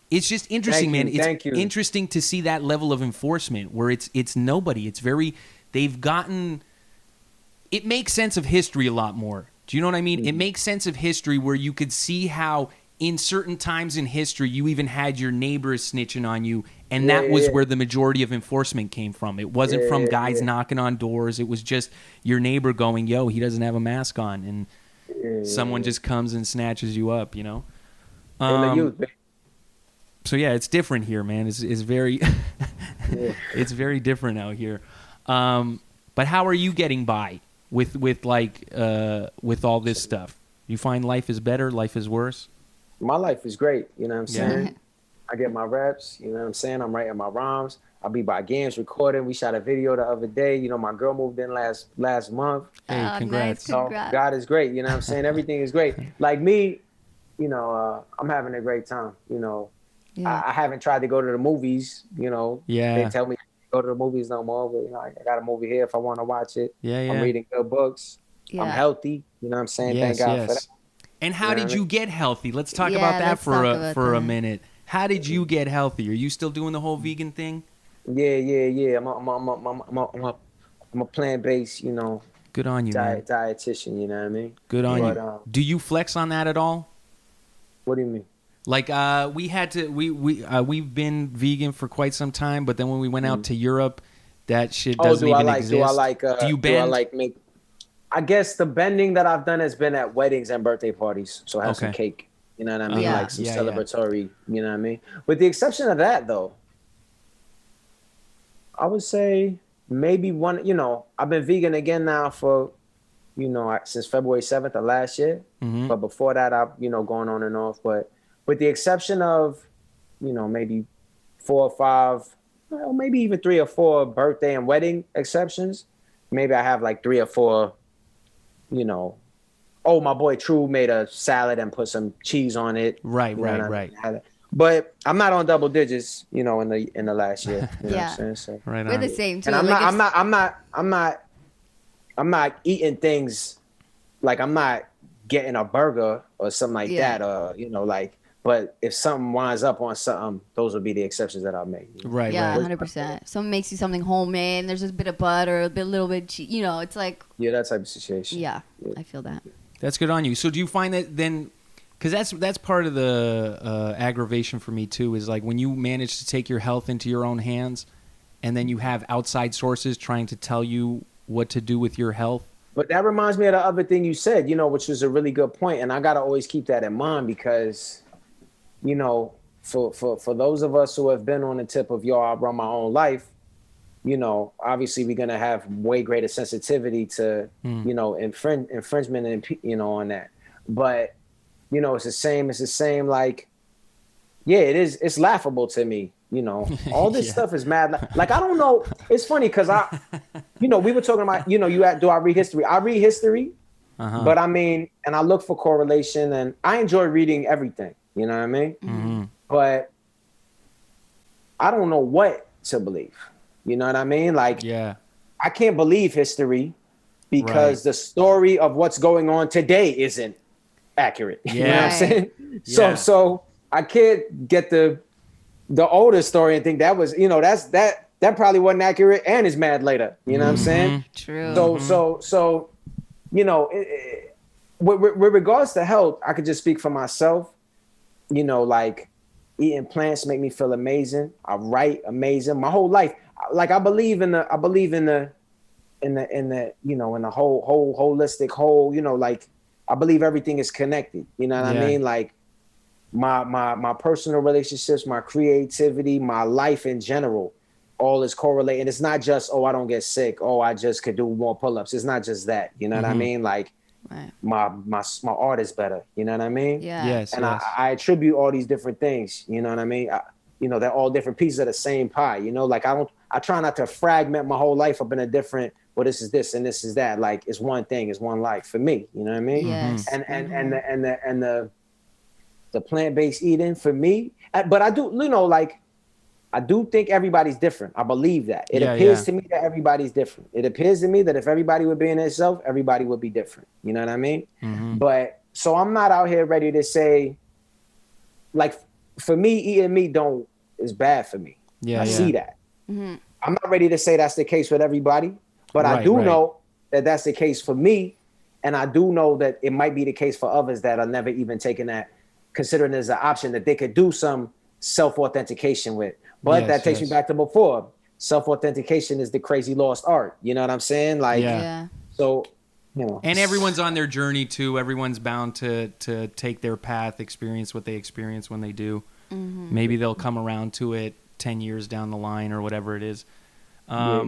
it's just interesting, man. It's interesting to see that level of enforcement where it's nobody. It's very, they've gotten, it makes sense of history a lot more. Do you know what I mean? Mm-hmm. It makes sense of history where you could see how in certain times in history you even had your neighbors snitching on you. And that was where the majority of enforcement came from. It wasn't from guys knocking on doors. It was just your neighbor going, yo, he doesn't have a mask on. And someone just comes and snatches you up, So, yeah, it's different here, man. It's very it's very different out here. But how are you getting by with all this stuff? You find life is better, life is worse? My life is great, you know what I'm saying? I get my reps, you know what I'm saying? I'm writing my rhymes. I'll be by games recording. We shot a video the other day. My girl moved in last month. Hey, congrats. Nice, congrats. So God is great, you know what I'm saying? Everything is great. Like me, I'm having a great time, I haven't tried to go to the movies, They tell me to go to the movies no more, but I got a movie here if I want to watch it. I'm reading good books. I'm healthy, you know what I'm saying? Yes, Thank God for that. And how did you get healthy? Let's talk about that for a minute. How did you get healthy? Are you still doing the whole vegan thing? Yeah. I'm a plant-based, Good on you, man. Dietitian, you know what I mean? Good on you. Do you flex on that at all? What do you mean? Like we've been vegan for quite some time, but then when we went out to Europe, that shit doesn't even exist. Do you bend? I guess the bending that I've done has been at weddings and birthday parties. So I have some cake. You know what I mean? Yeah. Like some celebratory, you know what I mean? With the exception of that, though, I would say maybe one, I've been vegan again now for, since February 7th of last year. Mm-hmm. But before that, I've, going on and off. But with the exception of, maybe 4 or 5, well, maybe even 3 or 4 birthday and wedding exceptions, maybe I have like 3 or 4, my boy True made a salad and put some cheese on it. Right. But I'm not on double digits, in the last year. You know what I'm saying? So, right on. We're the same too. And I'm not eating things like I'm not getting a burger or something like that, or But if something winds up on something, those would be the exceptions that I make. You know? Right, Yeah, right. 100%. Someone makes you something homemade, and there's just a bit of butter, little bit cheese. You know, it's like, Yeah, that type of situation. yeah, I feel that. That's good on you. So do you find that then, because that's part of the aggravation for me too, is like when you manage to take your health into your own hands, and then you have outside sources trying to tell you what to do with your health. But that reminds me of the other thing you said, you know, which was a really good point, and I gotta always keep that in mind because, you know, for those of us who have been on the tip of, yo, I run my own life, you know, obviously we're gonna have way greater sensitivity to, you know, infringement and, you know, on that. But, you know, it's the same. Like, yeah, it's laughable to me. You know, all this stuff is mad. Like, I don't know. It's funny because you know, we were talking about, you know, do I read history? I read history, but I mean, and I look for correlation, and I enjoy reading everything. You know what I mean? Mm-hmm. But I don't know what to believe. You know what I mean? Like, Yeah. I can't believe history because the story of what's going on today isn't accurate. You know what I'm saying? Yeah. So I can't get the older story and think that was, you know, that probably wasn't accurate and is mad later. You know what I'm saying? True. So, you know, with regards to health, I could just speak for myself. You know, like eating plants make me feel amazing. I write amazing. My whole life, like I believe in the you know, in the whole holistic whole, you know, like I believe everything is connected. You know what I mean? Like my personal relationships, my creativity, my life in general, all is correlated. It's not just, oh, I don't get sick. Oh, I just could do more pull-ups. It's not just that. You know what I mean? Like my art is better. You know what I mean? Yeah. Yes. And yes. I attribute all these different things. You know what I mean? You know, they're all different pieces of the same pie. You know, like I try not to fragment my whole life up in a different, well, this is this and this is that. Like it's one thing, it's one life for me. You know what I mean? Yes. And the plant-based eating for me, but I do, you know, like I do think everybody's different. I believe that. It appears to me that everybody's different. It appears to me that if everybody would be in itself, everybody would be different. You know what I mean? But so I'm not out here ready to say, like, for me, eating meat is bad for me. I see that. I'm not ready to say that's the case with everybody, but I do know that that's the case for me. And I do know that it might be the case for others that are never even taking that, considering there's an option that they could do some self-authentication with. But that takes me back to before. Self-authentication is the crazy lost art. You know what I'm saying? Like, so, you know. And everyone's on their journey too. Everyone's bound to take their path, experience what they experience when they do. Maybe they'll come around to it 10 years down the line or whatever it is. Let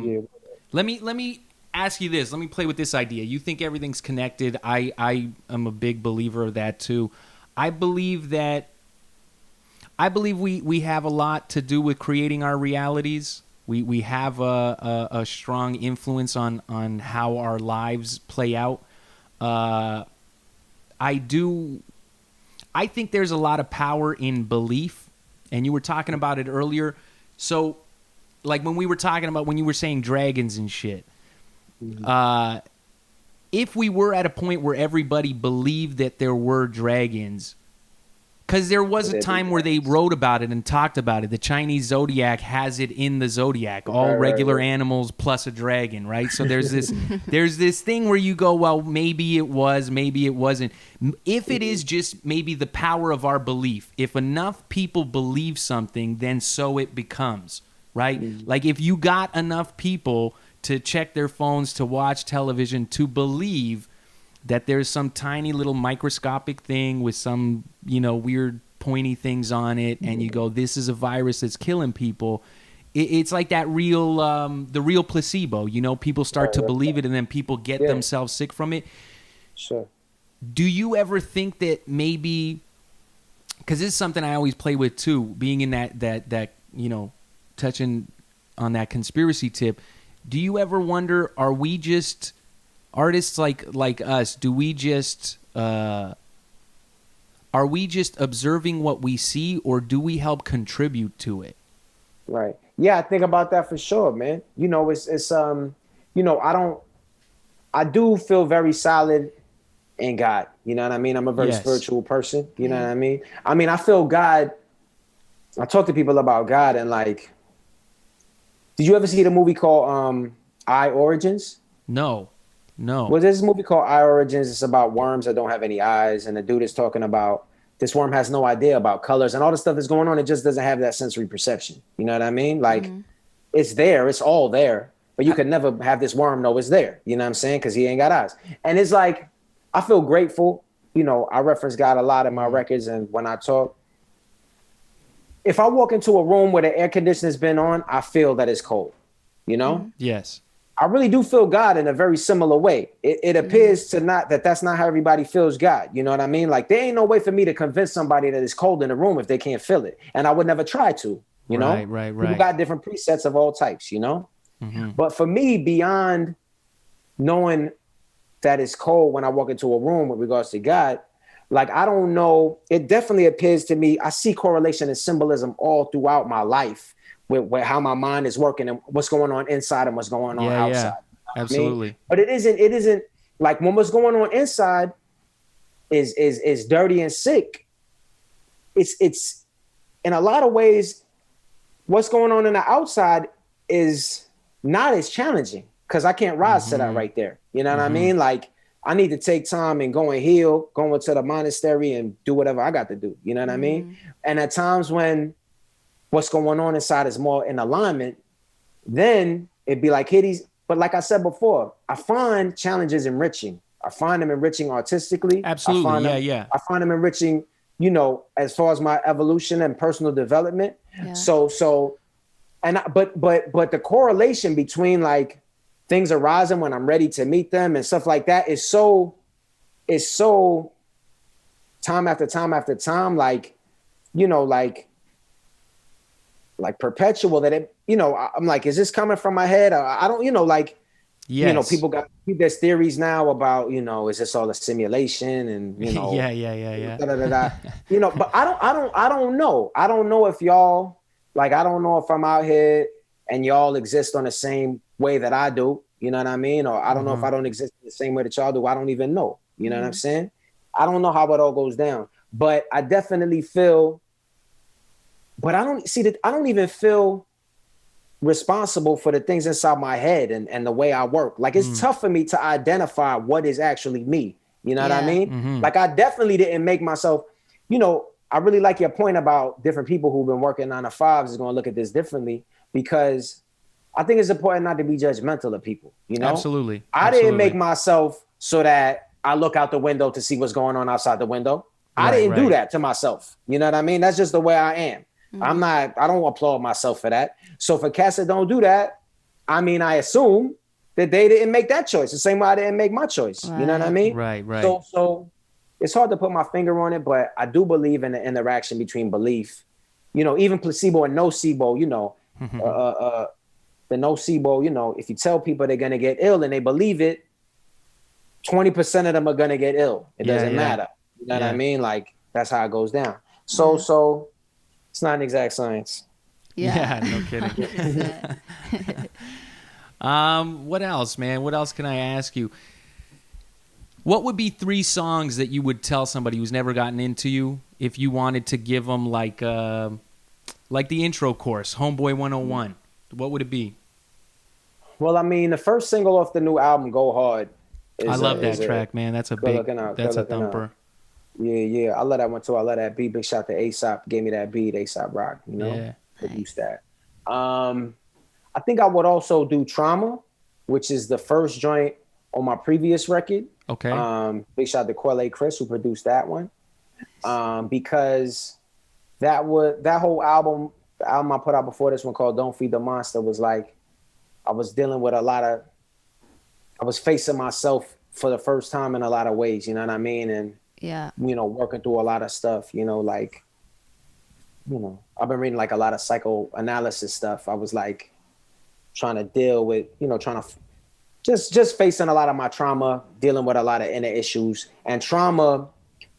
me ask you this. Let me play with this idea. You think everything's connected. I am a big believer of that too. I believe we have a lot to do with creating our realities. We have a strong influence on how our lives play out. I think there's a lot of power in belief, and you were talking about it earlier. So, like when we were talking about when you were saying dragons and shit, if we were at a point where everybody believed that there were dragons. Because there was a time where they wrote about it and talked about it. The Chinese zodiac has it in the zodiac, all regular animals plus a dragon, right? So there's this thing where you go, well, maybe it was, maybe it wasn't. If it is just maybe the power of our belief, if enough people believe something, then so it becomes, right? Like if you got enough people to check their phones, to watch television, to believe that there's some tiny little microscopic thing with some, you know, weird pointy things on it, and you go, this is a virus that's killing people. It's like that real, the real placebo, you know, people start to believe it and then people get themselves sick from it. Sure. Do you ever think that maybe, because this is something I always play with too, being in that, you know, touching on that conspiracy tip, do you ever wonder, are we just artists like us, are we just observing what we see, or do we help contribute to it? Right. Yeah, I think about that for sure, man. You know, it's you know, I do feel very solid and God. You know what I mean? I'm a very Yes. spiritual person. You know what I mean? I mean, I feel God. I talk to people about God and like, did you ever see the movie called I Origins? No. Well, there's this movie called I Origins. It's about worms that don't have any eyes, and the dude is talking about this worm has no idea about colors and all the stuff that's going on. It just doesn't have that sensory perception. You know what I mean? Like, it's there, it's all there, but you could never have this worm know it's there. You know what I'm saying? Because he ain't got eyes. And it's like, I feel grateful. You know, I reference God a lot in my records and when I talk. If I walk into a room where the air conditioner's been on, I feel that it's cold. You know? Yes. I really do feel God in a very similar way. It appears to not that's not how everybody feels God. You know what I mean? Like, there ain't no way for me to convince somebody that it's cold in the room if they can't feel it. And I would never try to, you know? Right. People got different presets of all types, you know? But for me, beyond knowing that it's cold when I walk into a room with regards to God, like, I don't know. It definitely appears to me, I see correlation and symbolism all throughout my life with how my mind is working and what's going on inside and what's going on outside. Yeah, absolutely. I mean? But it isn't like when what's going on inside is dirty and sick. It's in a lot of ways, what's going on in the outside is not as challenging because I can't rise to that right there. You know what I mean? Like, I need to take time and go and heal, go into the monastery and do whatever I got to do. You know what I mean? And at times when what's going on inside is more in alignment, then it'd be like Hitties. But like I said before, I find challenges enriching. I find them enriching artistically. Absolutely. I find them enriching, you know, as far as my evolution and personal development. Yeah. But the correlation between like things arising when I'm ready to meet them and stuff like that is so time after time after time, like, you know, like perpetual that it, you know, I'm like, is this coming from my head? I don't, you know, like, you know, there's theories now about, you know, is this all a simulation and, you know, yeah. Da, da, da, da. You know, but I don't know. I don't know if y'all, like, I don't know if I'm out here and y'all exist on the same way that I do. You know what I mean? Or I don't know if I don't exist in the same way that y'all do. I don't even know. You know what I'm saying? I don't know how it all goes down, but I definitely feel, but I don't even feel responsible for the things inside my head and the way I work. Like, it's tough for me to identify what is actually me. You know what I mean? Like, I definitely didn't make myself, you know, I really like your point about different people who've been working 9 to 5s is going to look at this differently, because I think it's important not to be judgmental of people, you know? Absolutely. I didn't make myself so that I look out the window to see what's going on outside the window. I didn't do that to myself. You know what I mean? That's just the way I am. I don't applaud myself for that. So for cats that don't do that, I mean, I assume that they didn't make that choice the same way I didn't make my choice. Right. You know what I mean? Right. So it's hard to put my finger on it, but I do believe in the interaction between belief, you know, even placebo and nocebo, you know, the nocebo, you know, if you tell people they're going to get ill and they believe it, 20% of them are going to get ill. It doesn't matter. You know what I mean? Like, that's how it goes down. So it's not an exact science. Yeah, no kidding. What else, man? What else can I ask you? What would be 3 songs that you would tell somebody who's never gotten into you if you wanted to give them like the intro course, Homeboy 101? What would it be? Well, I mean, the first single off the new album, Go Hard. I love that track, man. That's a big, that's a thumper. Yeah. I love that one too. I love that beat. Big shout to A$AP. Gave me that beat. A$AP Rock, you know? Produced that. I think I would also do Trauma, which is the first joint on my previous record. Okay. Big shout to Quelle Chris, who produced that one. Because that whole album, the album I put out before this one called Don't Feed the Monster, was like, I was dealing with I was facing myself for the first time in a lot of ways, you know what I mean? And, you know, working through a lot of stuff, you know, like, you know, I've been reading like a lot of psychoanalysis stuff. I was like trying to deal with, you know, just facing a lot of my trauma, dealing with a lot of inner issues. And trauma,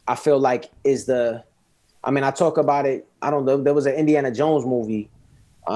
I feel like I talk about it. I don't know. There was an Indiana Jones movie. I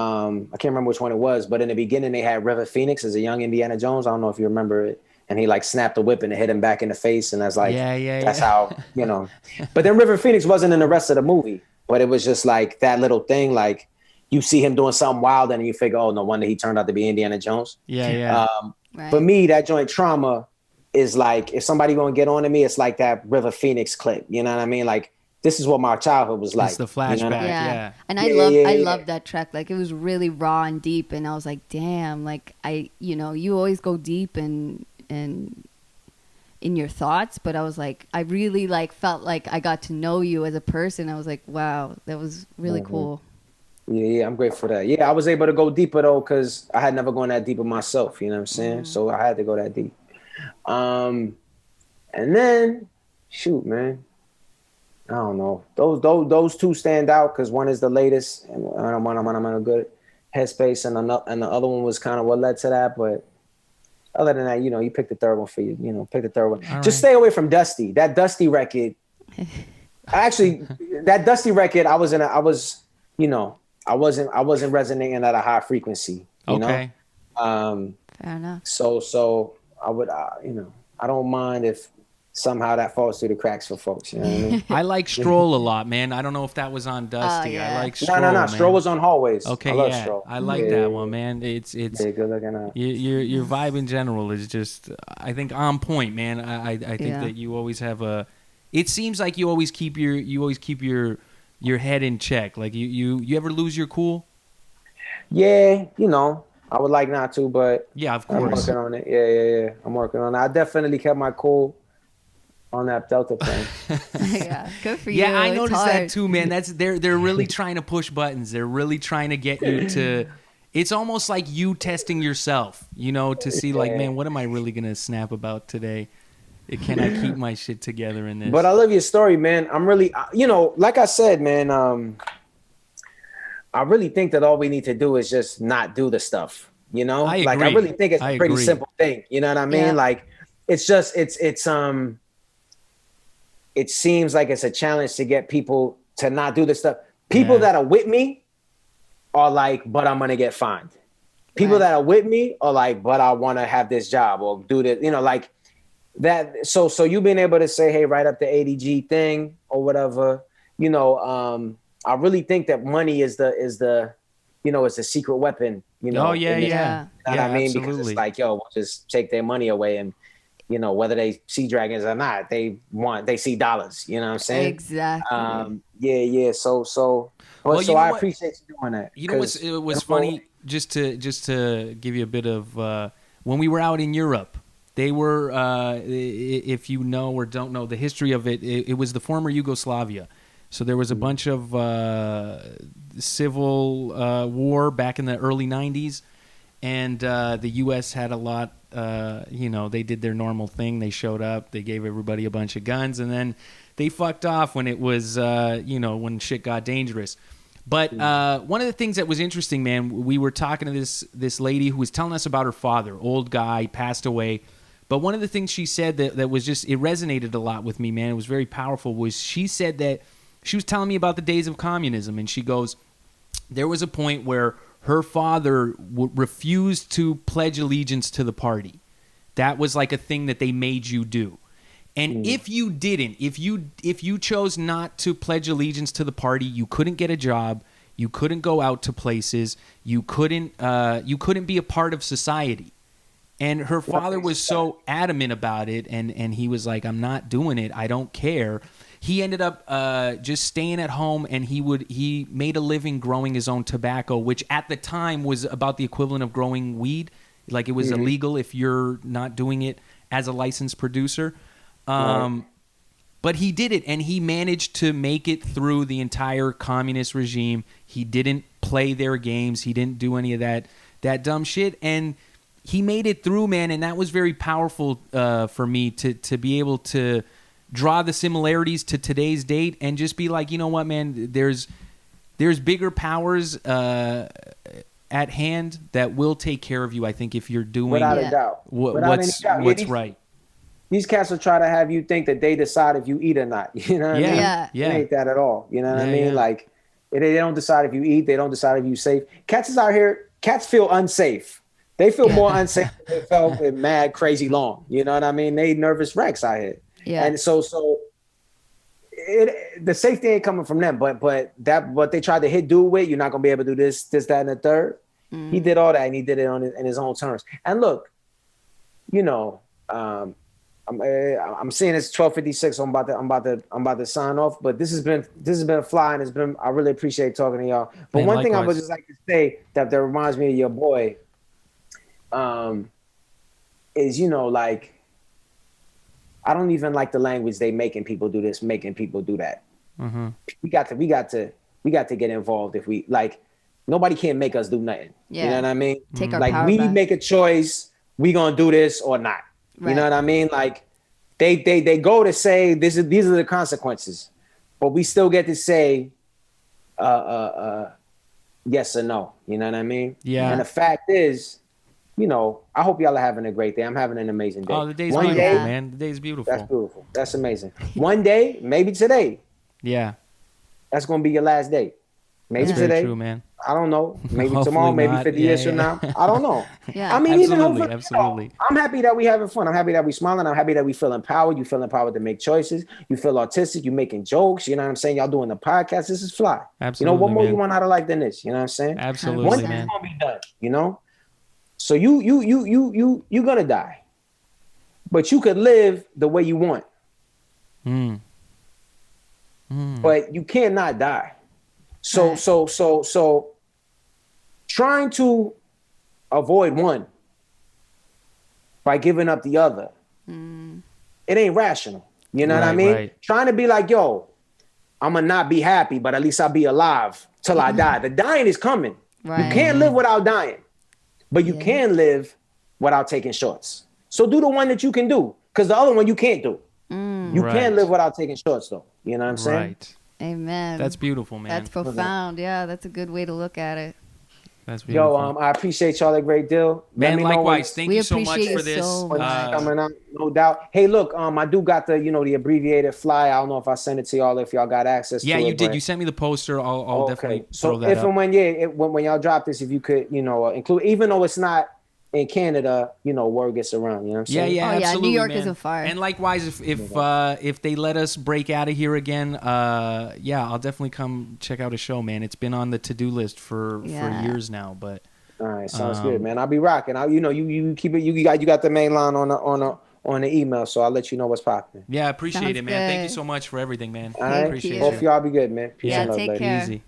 can't remember which one it was, but in the beginning they had River Phoenix as a young Indiana Jones. I don't know if you remember it. and he like snapped the whip and it hit him back in the face, and that's like that's yeah. how, you know. But then River Phoenix wasn't in the rest of the movie, but it was just like that little thing, like you see him doing something wild and you figure, oh, no wonder he turned out to be Indiana Jones. Yeah. Right. For me, that joint Trauma is like, if somebody gonna get on to me, it's like that River Phoenix clip, you know what I mean? Like, this is what my childhood was like. It's the flashback. You know what I mean? Yeah. And I love that track. Like, it was really raw and deep, and I was like, damn, like you always go deep and in your thoughts, but I was like, I really like felt like I got to know you as a person. I was like, wow, that was really cool. Yeah, I'm grateful for that. Yeah, I was able to go deeper though, because I had never gone that deep with myself, you know what I'm saying? So I had to go that deep. And then, shoot, man, I don't know. Those two stand out because one is the latest, and I'm in a good headspace, and the other one was kind of what led to that. But other than that, you pick the third one for you. Pick the third one. All Just right. stay away from Dusty. That Dusty record. Actually, that Dusty record, I wasn't resonating at a high frequency. You know? Fair enough. So I would, I don't mind if somehow that falls through the cracks for folks. You know what I mean? I like Stroll a lot, man. I don't know if that was on Dusty. Yeah. I like Stroll. No. Man. Stroll was on Hallways. Okay, I love yeah. Stroll. I like that one, man. It's yeah, good looking out. your vibe in general is just, I think, on point, man. I think that you always have a. It seems like you always keep your head in check. Like you ever lose your cool? Yeah, I would like not to, but Yeah, of I'm course. working on it. Yeah. I'm working on it. I definitely kept my cool on that Delta plane. Yeah, good for you. Yeah, I It's noticed hard. that too, man. They're really trying to push buttons. They're really trying to get you to. It's almost like you testing yourself, to see like, man, what am I really gonna snap about today? Can I keep my shit together in this? But I love your story, man. I'm really, like I said, man. I really think that all we need to do is just not do the stuff. I Like I agree. really think it's a pretty agree. simple thing. You know what I mean? Yeah. Like it's just it seems like it's a challenge to get people to not do this stuff. People that are with me are like, but I'm gonna get fined. People that are with me are like, but I want to have this job or do this. Like that. So you being able to say, hey, write up the ADG thing or whatever. I really think that money is the it's a secret weapon. Oh yeah. You know Yeah, what I mean? absolutely. Because it's like, we'll just take their money away and. Whether they see dragons or not, they see dollars. You know what I'm saying? Exactly. Yeah. So I appreciate you doing that. It was funny just to give you a bit of when we were out in Europe. They were, if you know or don't know the history of it, it was the former Yugoslavia. So there was a bunch of civil war back in the early 90s, and the U.S. had a lot. They did their normal thing. They showed up. They gave everybody a bunch of guns, and then they fucked off when it was, when shit got dangerous. But one of the things that was interesting, man, we were talking to this lady who was telling us about her father, old guy, passed away. But one of the things she said that was just, it resonated a lot with me, man. It was very powerful. Was she said that she was telling me about the days of communism, and she goes, there was a point where her father refused to pledge allegiance to the party. That was like a thing that they made you do. And if you didn't, if you chose not to pledge allegiance to the party, you couldn't get a job, you couldn't go out to places, you couldn't be a part of society. And her father was so adamant about it, and he was like, I'm not doing it, I don't care. He ended up just staying at home, and he made a living growing his own tobacco, which at the time was about the equivalent of growing weed. Like it was illegal if you're not doing it as a licensed producer. But he did it, and he managed to make it through the entire communist regime. He didn't play their games. He didn't do any of that dumb shit, and he made it through, man. And that was very powerful for me to be able to draw the similarities to today's date and just be like, you know what, man, there's bigger powers at hand that will take care of you, I think, if you're doing without a doubt. what's right. These cats will try to have you think that they decide if you eat or not. You know what I mean? Yeah. It ain't that at all. You know what I mean? Yeah. Like they don't decide if you eat. They don't decide if you safe. Cats is out here. Cats feel unsafe They feel more unsafe than they felt with Mad Crazy Long. You know what I mean? They nervous wrecks out here. Yeah. And so the safety ain't coming from them, but that what they tried to hit dude with, you're not gonna be able to do this, that, and the third. He did all that, and he did it in his own terms. And look, you know, I'm seeing it's 12:56. So I'm about to sign off. But this has been flying. It's been, I really appreciate talking to y'all. But Man, one thing I likewise. would just like to say that reminds me of your boy, is, you know, like, I don't even like the language they making people do this, making people do that. Mm-hmm. We got to get involved. If we, like, nobody can make us do nothing. Yeah. You know what I mean? Take our Like, power we back. make a choice. We gonna do this or not. Right. You know what I mean? Like, they go to say these are the consequences, but we still get to say yes or no. You know what I mean? Yeah. And the fact is, you know, I hope y'all are having a great day. I'm having an amazing day. Oh, the day's One beautiful, day, man. The day's beautiful. that's beautiful. That's amazing. One day, maybe today, Yeah. that's gonna be your last day. Maybe That's very today. true, man. I don't know. Maybe Hopefully tomorrow. Maybe not. 50 Yeah, years from yeah. now. I don't know. Yeah. I mean, even Absolutely, over, absolutely. You know, I'm happy that we having fun. I'm happy that we smiling. I'm happy that we feel empowered. You feel empowered to make choices. You feel artistic. You making jokes. You know what I'm saying? Y'all doing the podcast. This is fly. Absolutely, you know, what more man. you want out of life than this? You know what I'm saying? Absolutely, One man. thing's gonna be done. You know. So you gonna die, but you could live the way you want. But you cannot die. So trying to avoid one by giving up the other, it ain't rational. You know what I Right, mean? right. Trying to be like, yo, I'm gonna not be happy, but at least I'll be alive till I die. The dying is coming. Right. You can't live without dying, but you Yeah. can live without taking shorts. So do the one that you can do, because the other one you can't do. You Right. can't live without taking shorts, though. You know what I'm saying? Right. Amen. That's beautiful, man. That's profound. Yeah, that's a good way to look at it. That's beautiful. Yo, I appreciate y'all a great deal. Let Man, me know when likewise. Thank We you so much appreciate for you this. so it's much. coming out, no doubt. Hey, look, I do got the abbreviated flyer. I don't know if I sent it to y'all, if y'all got access Yeah, to it. you did. but- You sent me the poster. I'll definitely So throw that if up. and when y'all drop this, if you could, include, even though it's not in Canada, word gets around. You know what I'm Yeah, saying? yeah, Oh, yeah, New absolutely, York man. is a fire. And likewise, if they let us break out of here again, I'll definitely come check out a show, man. It's been on the to-do list for years now, but All right, sounds good, man. I'll be rocking. You keep it. You got the main line on the email, so I'll let you know what's popping. yeah, I appreciate Sounds it, man. Thank you good. so much for everything, man. All right, Appreciate both you. of y'all be good, man. Peace Yeah, and love, take ladies. care. Easy.